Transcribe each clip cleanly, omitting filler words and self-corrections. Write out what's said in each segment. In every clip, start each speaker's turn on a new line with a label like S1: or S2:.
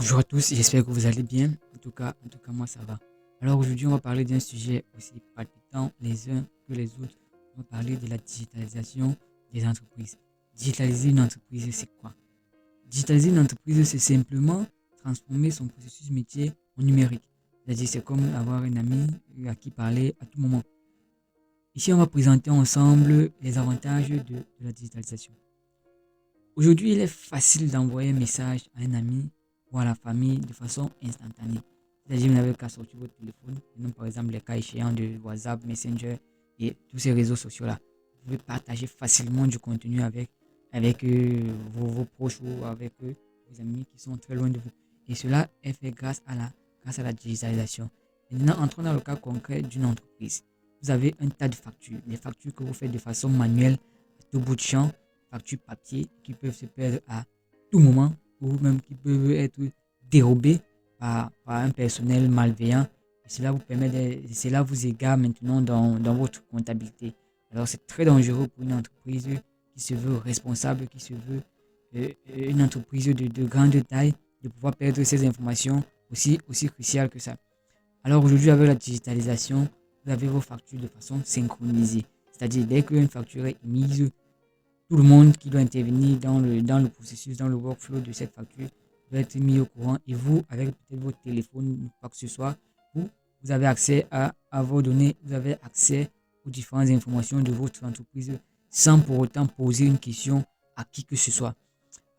S1: Bonjour à tous, j'espère que vous allez bien. En tout cas, moi ça va. Alors aujourd'hui, on va parler d'un sujet aussi palpitant les uns que les autres. On va parler de la digitalisation des entreprises. Digitaliser une entreprise, c'est quoi? Digitaliser une entreprise, c'est simplement transformer son processus métier en numérique. C'est-à-dire, c'est comme avoir un ami à qui parler à tout moment. Ici, on va présenter ensemble les avantages de la digitalisation. Aujourd'hui, il est facile d'envoyer un message à un ami ou à la famille de façon instantanée. C'est-à-dire, vous n'avez qu'à sortir votre téléphone, nous, par exemple les cas échéants de WhatsApp, Messenger et tous ces réseaux sociaux-là. Vous pouvez partager facilement du contenu avec vos proches ou avec vos amis qui sont très loin de vous. Et cela est fait grâce à la digitalisation. Maintenant, entrons dans le cas concret d'une entreprise. Vous avez un tas de factures, des factures que vous faites de façon manuelle, à tout bout de champ, factures papier qui peuvent se perdre à tout moment ou même qui peuvent être dérobées par un personnel malveillant. Et cela vous égare maintenant dans votre comptabilité. Alors c'est très dangereux pour une entreprise qui se veut responsable, qui se veut une entreprise de grande taille, de pouvoir perdre ces informations aussi cruciales que ça. Alors aujourd'hui, avec la digitalisation, vous avez vos factures de façon synchronisée. C'est-à-dire, dès qu'une facture est émise, tout le monde qui doit intervenir dans le processus, dans le workflow de cette facture, doit être mis au courant. Et vous, avec peut-être votre téléphone ou quoi que ce soit, vous avez accès à vos données, vous avez accès aux différentes informations de votre entreprise sans pour autant poser une question à qui que ce soit.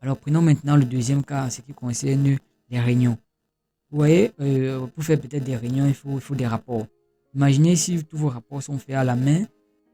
S1: Alors prenons maintenant le deuxième cas, ce qui concerne les réunions. Vous voyez, pour faire peut-être des réunions, il faut des rapports. Imaginez si tous vos rapports sont faits à la main,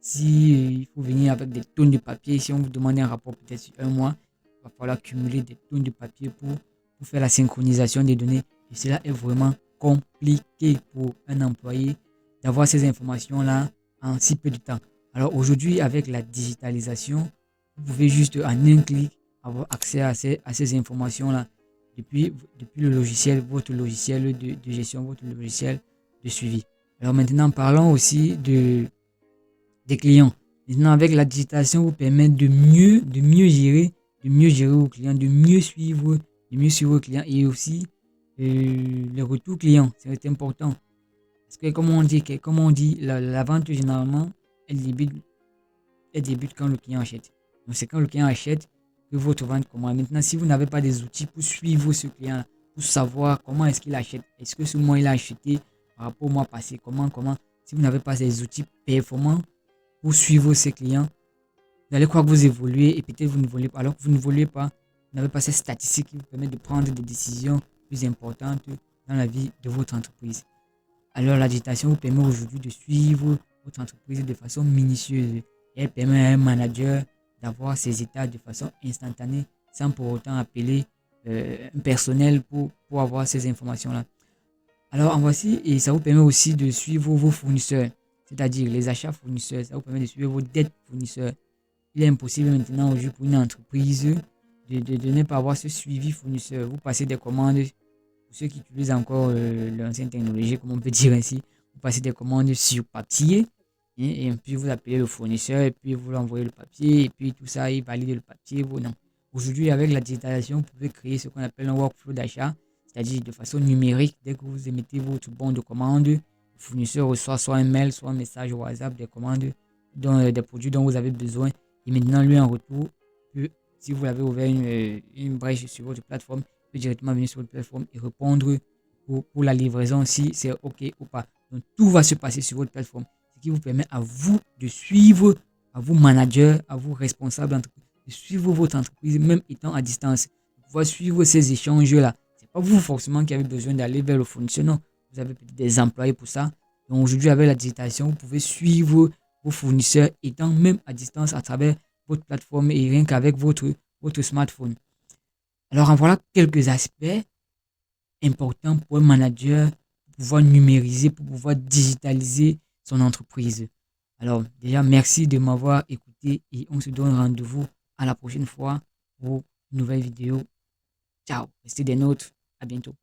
S1: si il faut venir avec des tonnes de papier, si on vous demande un rapport peut-être sur un mois, il va falloir cumuler des tonnes de papier pour faire la synchronisation des données. Et cela est vraiment compliqué pour un employé d'avoir ces informations-là en si peu de temps. Alors aujourd'hui, avec la digitalisation, vous pouvez juste en un clic avoir accès à ces informations-là depuis le logiciel, votre logiciel de gestion, votre logiciel de suivi. Alors maintenant, parlons aussi des clients. Maintenant, avec la digitalisation, vous permet de mieux gérer vos clients, de mieux suivre vos clients et aussi le retour client. C'est important. Parce que comme on dit, la vente généralement, elle débute, elle débute quand le client achète. Donc c'est quand le client achète que votre vente commence. Maintenant, si vous n'avez pas des outils pour suivre ce client, pour savoir comment est-ce qu'il achète, est-ce que ce mois il a acheté par rapport au mois passé, comment, si vous n'avez pas ces outils performants pour suivre ces clients, vous allez croire que vous évoluez et peut-être vous ne voulez pas. Alors que vous ne voulez pas, vous n'avez pas ces statistiques qui vous permettent de prendre des décisions plus importantes dans la vie de votre entreprise. Alors la digitation vous permet aujourd'hui de suivre votre entreprise de façon minutieuse et elle permet à un manager d'avoir ses états de façon instantanée sans pour autant appeler un personnel pour avoir ces informations-là. Alors en voici, et ça vous permet aussi de suivre vos fournisseurs, c'est-à-dire les achats fournisseurs, ça vous permet de suivre vos dettes fournisseurs. Il est impossible maintenant aujourd'hui pour une entreprise de ne pas avoir ce suivi fournisseur. Vous passez des commandes, pour ceux qui utilisent encore l'ancienne technologie, comme on peut dire ainsi, vous passez des commandes sur papier, hein, et puis vous appelez le fournisseur, et puis vous lui envoyez le papier, et puis tout ça, il valide le papier. Non. Aujourd'hui, avec la digitalisation, vous pouvez créer ce qu'on appelle un workflow d'achat, c'est-à-dire de façon numérique. Dès que vous émettez votre bon de commande, le fournisseur reçoit soit un mail, soit un message WhatsApp des commandes, des produits dont vous avez besoin. Et maintenant, lui, en retour, si vous avez ouvert une brèche sur votre plateforme, il peut directement venir sur votre plateforme et répondre pour la livraison si c'est OK ou pas. Donc, tout va se passer sur votre plateforme, ce qui vous permet à vous de suivre, à vous managers, à vous responsables d'entreprise, de suivre votre entreprise, même étant à distance. De pouvoir suivre ces échanges-là. Ce n'est pas vous forcément qui avez besoin d'aller vers le fournisseur, non. Vous avez peut-être des employés pour ça. Donc, aujourd'hui, avec la digitalisation, vous pouvez suivre vos fournisseurs étant même à distance à travers votre plateforme et rien qu'avec votre smartphone. Alors en voilà quelques aspects importants pour un manager pour pouvoir numériser, pour pouvoir digitaliser son entreprise. Alors déjà, merci de m'avoir écouté et on se donne rendez-vous à la prochaine fois pour une nouvelle vidéo. Ciao, restez des nôtres, à bientôt.